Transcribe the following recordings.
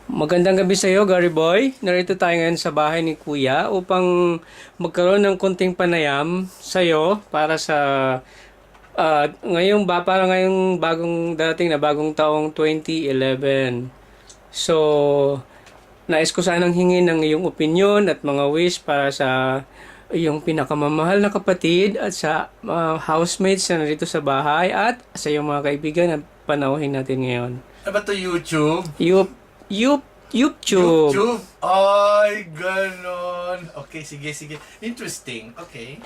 Magandang gabi sa iyo, Gary Boy. Narito tayo ngayon sa bahay ni Kuya upang magkaroon ng konting panayam sa iyo para sa para ngayong bagong darating na bagong taong 2011. So, nais ko sanang hingin ng iyong opinion at mga wish para sa iyong pinakamamahal na kapatid at sa housemates na narito sa bahay at sa iyong mga kaibigan na panauhin natin ngayon. Ano ba ito, YouTube? YouTube. YouTube? Ay, ganon. Okay, sige. Interesting. Okay.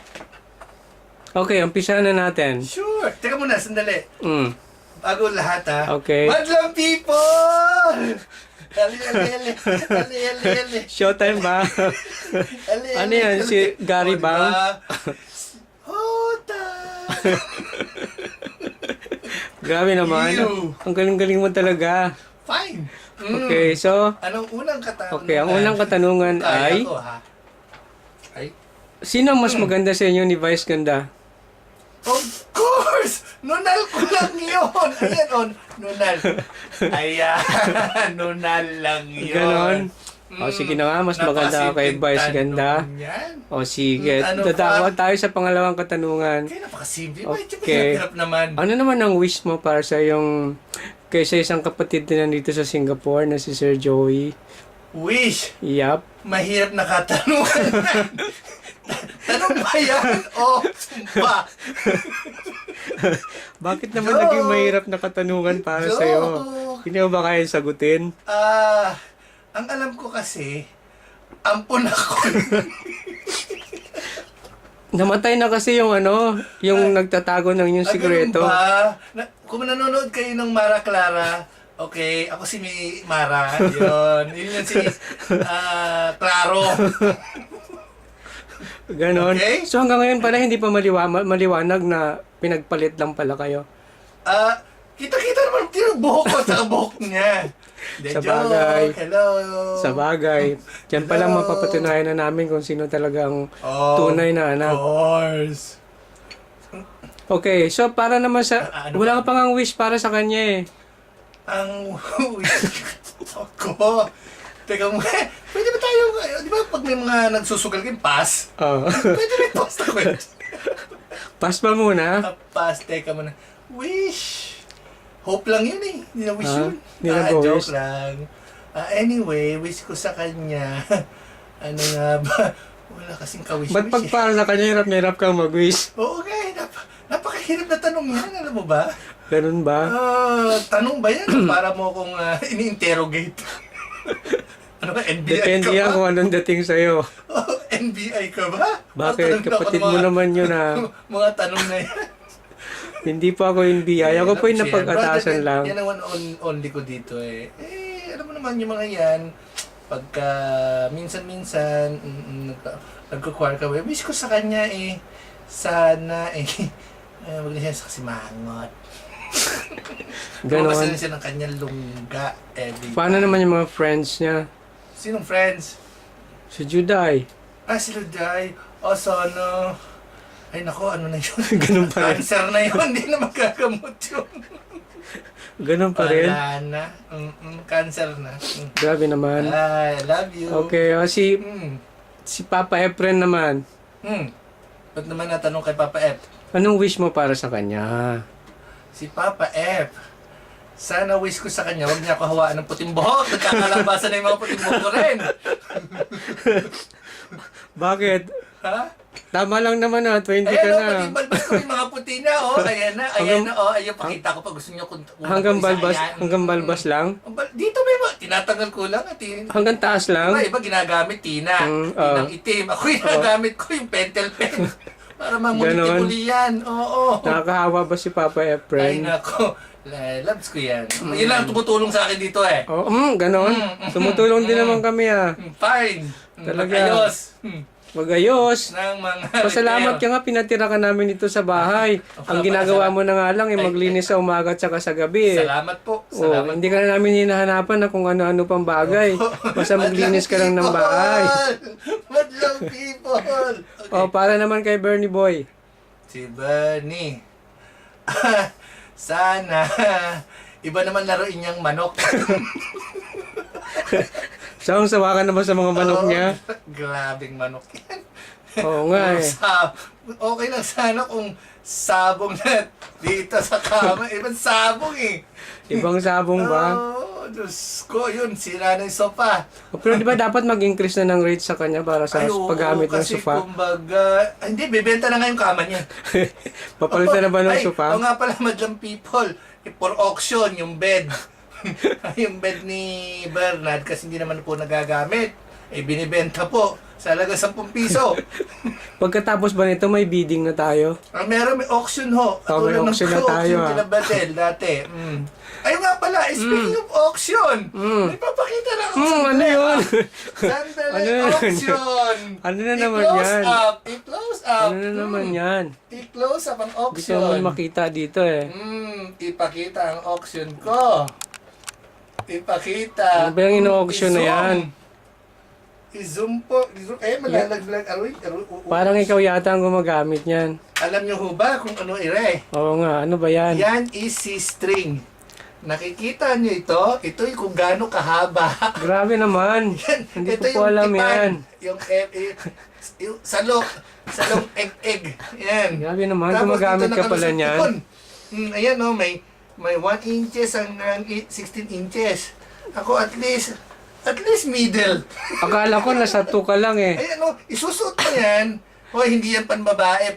Okay, umpisa na natin. Sure. Teka muna, sandali. Mm. Bago lahat, ha? Okay. Madlang people! Ali. Showtime ba? Ano yan? Si Gary Bang? Hota! Grabe naman. Ew. Ang galing-galing mo talaga. Fine. Okay, so... Anong unang katanungan? Okay, ang unang katanungan ay... Ako, ha? Ay? Sino ang mas maganda sa inyo ni Vice Ganda? Of course! Nunal ko lang yun! Ayan, nunal. Ayan, nunal lang yun. Ganon? O sige na nga, mas maganda ka kay Vice Ganda. O sige, Ano dadako tayo sa pangalawang katanungan. Kaya napakasimple. Okay. Hirap naman. Ano naman ang wish mo para sa yung kaysa isang kapatid na nandito sa Singapore na si Sir Joey? Wish. Yup. Mahirap na katanungan. Tanong ba yan? O sumpa? Bakit naman Joke! naging mahirap na katanungan para Joke! sa'yo? Hindi mo ba kaya sagutin? Ang alam ko kasi, ampun ako. Namatay na kasi yung yung nagtatago ng yung sikreto. Kung nanonood kayo ng Mara Clara, okay, ako si Mara, yun si Claro. Ganon. Okay. So hanggang ngayon pala hindi pa maliwanag na pinagpalit lang pala kayo. Kita naman yung buhok ko at buhok niya. Sa bagay. Hello. Sa bagay. Diyan pa lang Hello. mapapatunayan na namin kung sino talagang tunay na anak. Of course. Okay, so para naman sa... wala ka pang ang wish para sa kanya eh. Ang ako. Teka mo, pwede ba tayo, di ba pag may mga nagsusugal kayo, pass? Oh. Pwede rin pass na kwento. Pass ba muna? Pass, teka muna. Wish. Hope lang yun eh. Hindi na wish yun. Hindi na wish. Joke lang. Anyway, wish ko sa kanya. Ano nga ba? Wala kasing ka-wish-wish. Ba't pag para sa kanya hirap na hirap kang mag-wish? Oo nga eh. Napakahirap na tanong yan. Alam mo ba? Ganun ba? Tanong ba yan? Para mo kung ini-interrogate. Ano ba? NBI Depende ka yan ba? kung anong dating sa'yo. NBI ka ba? Bakit? Kapatid mo naman yun ah. Mga tanong na yan. Hindi po ako NBI. Ako po yung napag-atasan lang. Yan ang only ko dito eh. Alam mo naman yung mga yan. Pagka minsan-minsan nagkukwar ka, wish ko sa kanya eh. Sana wag na siya sa kasimangot. Ganon. Kasi siya ng kanyang lungga every Paano time. naman yung mga friends niya? Sinong friends? Si Juday. Si Luday. Sana. Ay nako, ano na yun? Ganun pa rin. Cancer na yun, hindi na magagamot yun. Ganun pa rin. Wala na. Cancer na. Grabe naman. I love you. Okay, si Papa Efren naman. Ba't naman natanong kay Papa F? Anong wish mo para sa kanya? Si Papa F. Sana wish ko sa kanya, huwag niya ako hawaan ng puting buhok. Nagkakalabasan na yung mga puting buhok ko rin. Bakit? Ha? Tama lang naman 20 ka Ayan o, na. pati balbas ko yung mga puti na. Ayan na. Ayun, pakita ko pag gusto niyo kung Hanggang balbas lang? Dito may mga, tinatanggal ko lang. Hanggang taas lang? Iba ginagamit tina. Tinang itim. Ako ginagamit ko yung pentel pen. Para mamuliti-uli yan. Oo. Nakakahawa ba si Papa Efren? Ay nako. Loves ko yan. Yun lang tumutulong sa akin dito eh. Ganon. Tumutulong din naman kami Fine. Talaga. Ayos. Magayos. Ng mga Pasalamat ka nga, pinatira ka namin dito sa bahay. Ang ginagawa mo na nga lang ay maglinis sa umaga at saka sa gabi. Salamat po. Salamat hindi ka na namin hinahanapan na kung ano-ano pang bagay. Basta maglinis ka lang ng bahay. Madlang people. Okay. Para naman kay Bernie Boy. Si Bernie. Sana iba naman laruin niyang manok. Sawang-sawa ka naman sa mga manok Oo, niya. Grabing manok yan. Oo nga eh. Okay lang sana kung sabong na dito sa kama. Ibang sabong eh. Ibang sabong ba? Oo, Diyos ko, yun, sira na yung sofa. Pero di ba dapat mag-increase na ng rate sa kanya para sa Ay, oo, paggamit ng kasi sofa? kumbaga, hindi, bibenta na nga yung kama niya. Papalitan na ba ng Ay, sofa? oo nga pala, madlang people, for auction, yung bed. Yung bed ni Bernard, kasi hindi naman po nagagamit. Eh, binibenta po. Sa halaga 10 piso. Pagkatapos ba nito may bidding na tayo? Meron may auction ho. Oh, may auction na tayo, Auction ah. kila Batel dati. Ayun nga pala, speaking of auction, may papakita na ako. Ano yun? Sandali, Ano yun? auction. Ano na naman I-close yan? up, i-close up. Ano na naman yan? I-close up ang Hindi ko auction. naman makita dito eh. Ipakita ang auction ko. Ipakita. Ano ba yung ino-auction na I-zoom. yan? I-zoom po. Malalaglag. Parang ikaw yata ang gumagamit niyan. Alam nyo ho ba kung ano ire? Oo nga, ano ba yan? Yan is si string. Nakikita nyo ito? Ito yung kung gaano kahaba. Grabe naman. Yan. Hindi Ito ko po alam tipan. yan. Yung salok. Salong egg. Yan. Grabe naman, Tapos gumagamit dito ka pala nakalusot niyan. ipon. Ayan o, may 1 inches hanggang 16 inches. Ako at least middle. Akala ko nasa 2 ka lang eh. Ayan o, isusuot mo yan. Hoy, hindi yan panbabae,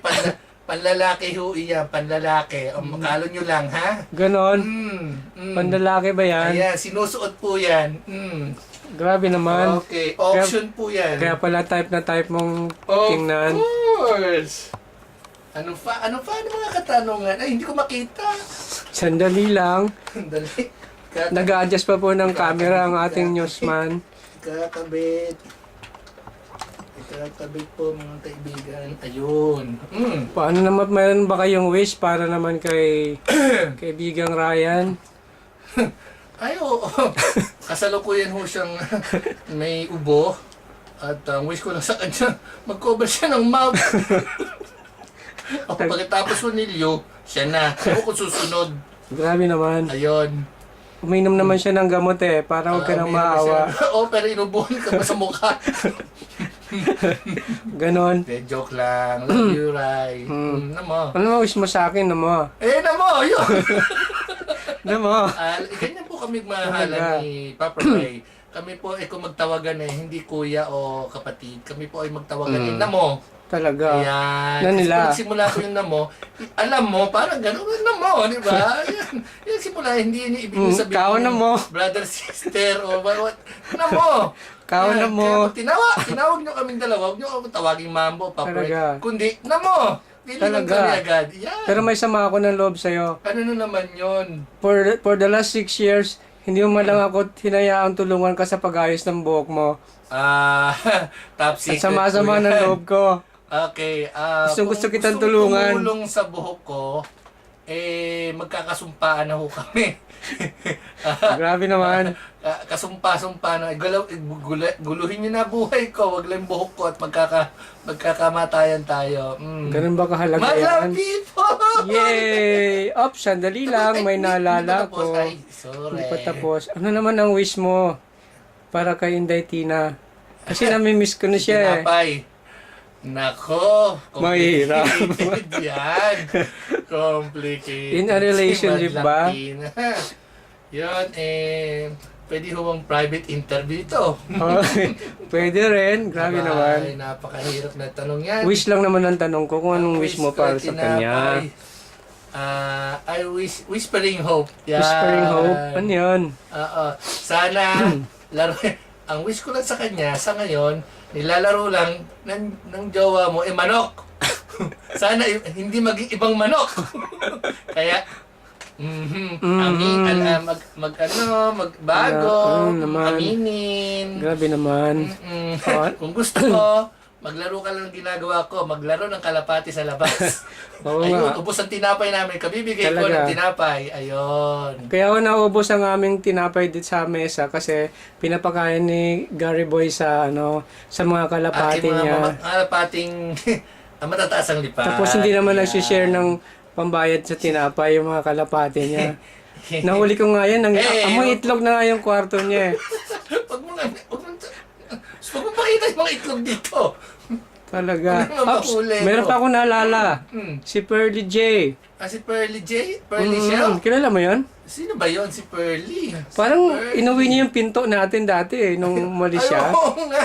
panlalaki ho iyan, panlalaki. O, makalo nyo lang, ha? Ganon. Mm. Panlalaki ba yan? Ayan, sinusuot po yan. Grabe naman. Okay, auction po yan. Kaya pala type na type mong Of tingnan. course. Ano pa? Ano mga katanungan? Ay, hindi ko makita. Sandali lang. Dali. Nag-a-adjust pa po ng camera ang ating newsman. Kakabit. Kakabit po mga kaibigan. Ayun. Paano naman, mayroon ba kayong wish para naman kay kaibigang Ryan? Ay, oo. Kasalukuyan ho siyang may ubo. At ang wish ko lang sa kanya, mag-cover siya ng mouth. O pagkatapos ho nilyo, siya na. Ako kung susunod. Grabe naman. Ayun. Uminom naman siya ng gamot eh, para huwag ka nang maawa. Oo, pero inubuhan ka pa sa mukha. Ganon. Joke lang. Love you, Rai. Namo. Ano mo wish mo sa akin, namo? Namo, yun. Namo? Ganyan po kami Talaga. mahalan ni Papa Ray. Kami po ay kung magtawagan hindi kuya o kapatid. Kami po ay magtawagan Namo. Talaga. Ayan. Na Kasi nila. kung simula ko yung Namo, alam mo, parang gano'n Namo, di ba? Yan simula, hindi yun ibig sabihin. Kao Namo. Brother, sister, o what. Namo. Kao Yan, Namo. kaya tinawag nyo kaming dalawa, huwag nyo ako tawaging Mambo, Papa Ray. Talaga. Kundi, Namo. Pili lang Talaga. kami agad. Yan. Pero may sama ako ng loob sa'yo. Ano na naman yun? For the last 6 years, hindi mo man lang ako hinayaan tulungan ka sa pag-ayos ng buhok mo. Top At secret. sama-sama po yan. ng loob ko. Okay. Gusto kung kitang gusto mo tulungan. tumulong sa buhok ko, magkakasumpaan na ho kami. Grabe naman. Kasumpa-sumpa na. Guluhin niyo na buhay ko, wag lang buhok ko at magkakamatayan tayo. Ganun ba kahalaga My love yan? people! Yay! Op, sandali lang. May naalala ko. Ay, sorry. Hindi pa tapos. Ano naman ang wish mo para kay Inday Tina? Kasi nami-miss ko na siya eh. Tinapay. Nako, Mahirap. complicated yan. Complicated. In a relationship Si ba? Madlang Tina. Yun, pwede ho bang private interview ito? Okay. Pwede rin. Grabe Ay, naman. napakahirap na tanong yan. Wish lang naman ang tanong ko kung anong wish mo ko, para sa kanya. tinapay. I whispering hope. Yan. Whispering hope? Ano yun? Oo. Sana, laro, ang wish ko lang sa kanya, sa ngayon, nilalaro lang ng jowa mo, manok. Sana hindi maging ibang manok. Kaya, magbago, Ano naman? aminin. Grabe naman. Kung gusto mo, maglaro ka lang ng ginagawa ko, maglaro ng kalapati sa labas. Oo Ayun, nga. ubos ang tinapay namin, kabibigay ko Talaga. ng tinapay. Ayun. Kaya ako naubos ang aming tinapay dito sa mesa kasi pinapakain ni Gary Boy sa sa mga kalapati niya. Kalapating matataas ang lipa. Tapos hindi naman nagsishare ng pambayad sa tinapay yung mga kalapati niya. Nahuli ko nga yan, amoy itlog na nga yung kwarto niya eh. Huwag mo Huwag mo pakita yung mga itlog dito. Talaga. Ano naman Ops, makulay meron mo? pa akong naalala. Hmm. Si Pearly J. Si Pearly J? Pearly Shell? Kilala mo yon? Sino ba yon si Pearly? Parang Pearly. inuwi niya yung pinto natin dati eh, nung umalis siya. Ay, oo nga.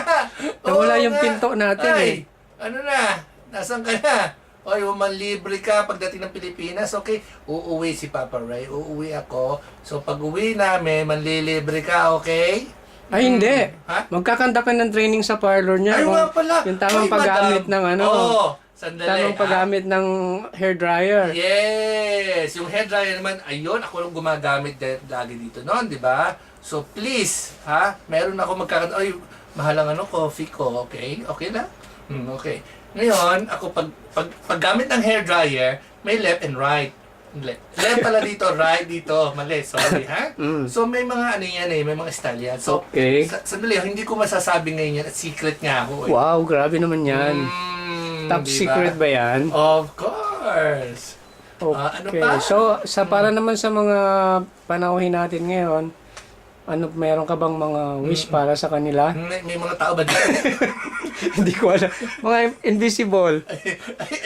Nawala Oo yung nga. pinto natin Ay, eh. ano na? Nasaan ka na? Oy, manlibre ka pagdating ng Pilipinas. Okay, uuwi si Papa Ray. Uuwi ako. So, pag uwi namin, manlilibre ka, okay? Ay, hindi. Ha? Magkakanta ka ng training sa parlor niya. Ay, Kung nga pala. Yung tamang Ay, paggamit madam. ng ano. Oo, sandali. Tamang paggamit ng hair dryer. Yes! Yung hair dryer naman, ayun, ako lang gumagamit lagi dito noon, di ba? So, please, ha? Meron ako magkakanta. Ay, mahalang ano, coffee ko, okay? Okay na? Okay. Ngayon, ako paggamit ng hair dryer, may left and right. Left pala dito, right dito. Mali, sorry, ha? So, may mga ano yan eh, may mga style yan. So, Okay. sandali, hindi ko masasabi ngayon yan at secret nga ako eh. Wow, grabe naman yan. Top Diba? secret ba yan? Of course. Ano Okay. pa? So, para naman sa mga panauhin natin ngayon, meron ka bang mga wish para sa kanila? May mga tao ba dito? Hindi ko alam. Mga invisible.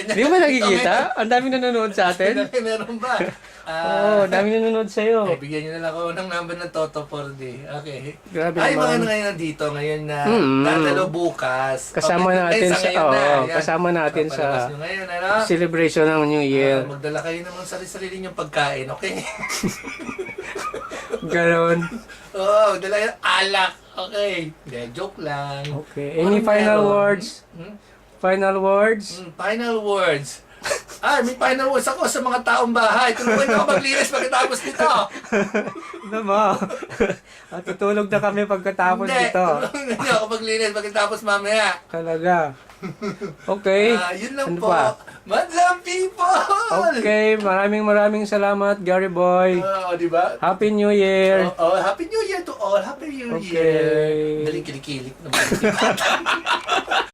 Hindi mo ba nakikita? Ang daming nanonood sa atin. Meron ba? Oo, daming nanonood sa'yo. Bigyan nyo na lang ako ng number ng Toto 4D. Okay. Grabe Ay, mga naman. ngayon nandito. Ngayon na Mm. dadalo bukas. Kasama natin sa sa, ngayon na. oo, Yan. kasama natin sa Papalabas nyo ngayon, ano? celebration ng New Year. Magdala kayo ng mga sarili-sarili nyong pagkain, okay? Ganon. Oo, magdala kayo ng alak. Okay. Hindi, joke lang. Okay. Any final meron? words? Hmm? Final words? Final words. May final words ako sa mga taong bahay. Tulungan ako maglinis pagkatapos nito. Ano mo? At tutulog na kami pagkatapos Hindi, nito. tulungan niyo ako maglinis pagkatapos mamaya. Talaga. Okay. Yun lang Ano po. pa? Madlang people! Okay. Maraming salamat, Gary Boy. Di ba? Happy New Year. Happy New Year to all. Happy New Okay. Year. Daling kinikilig naman.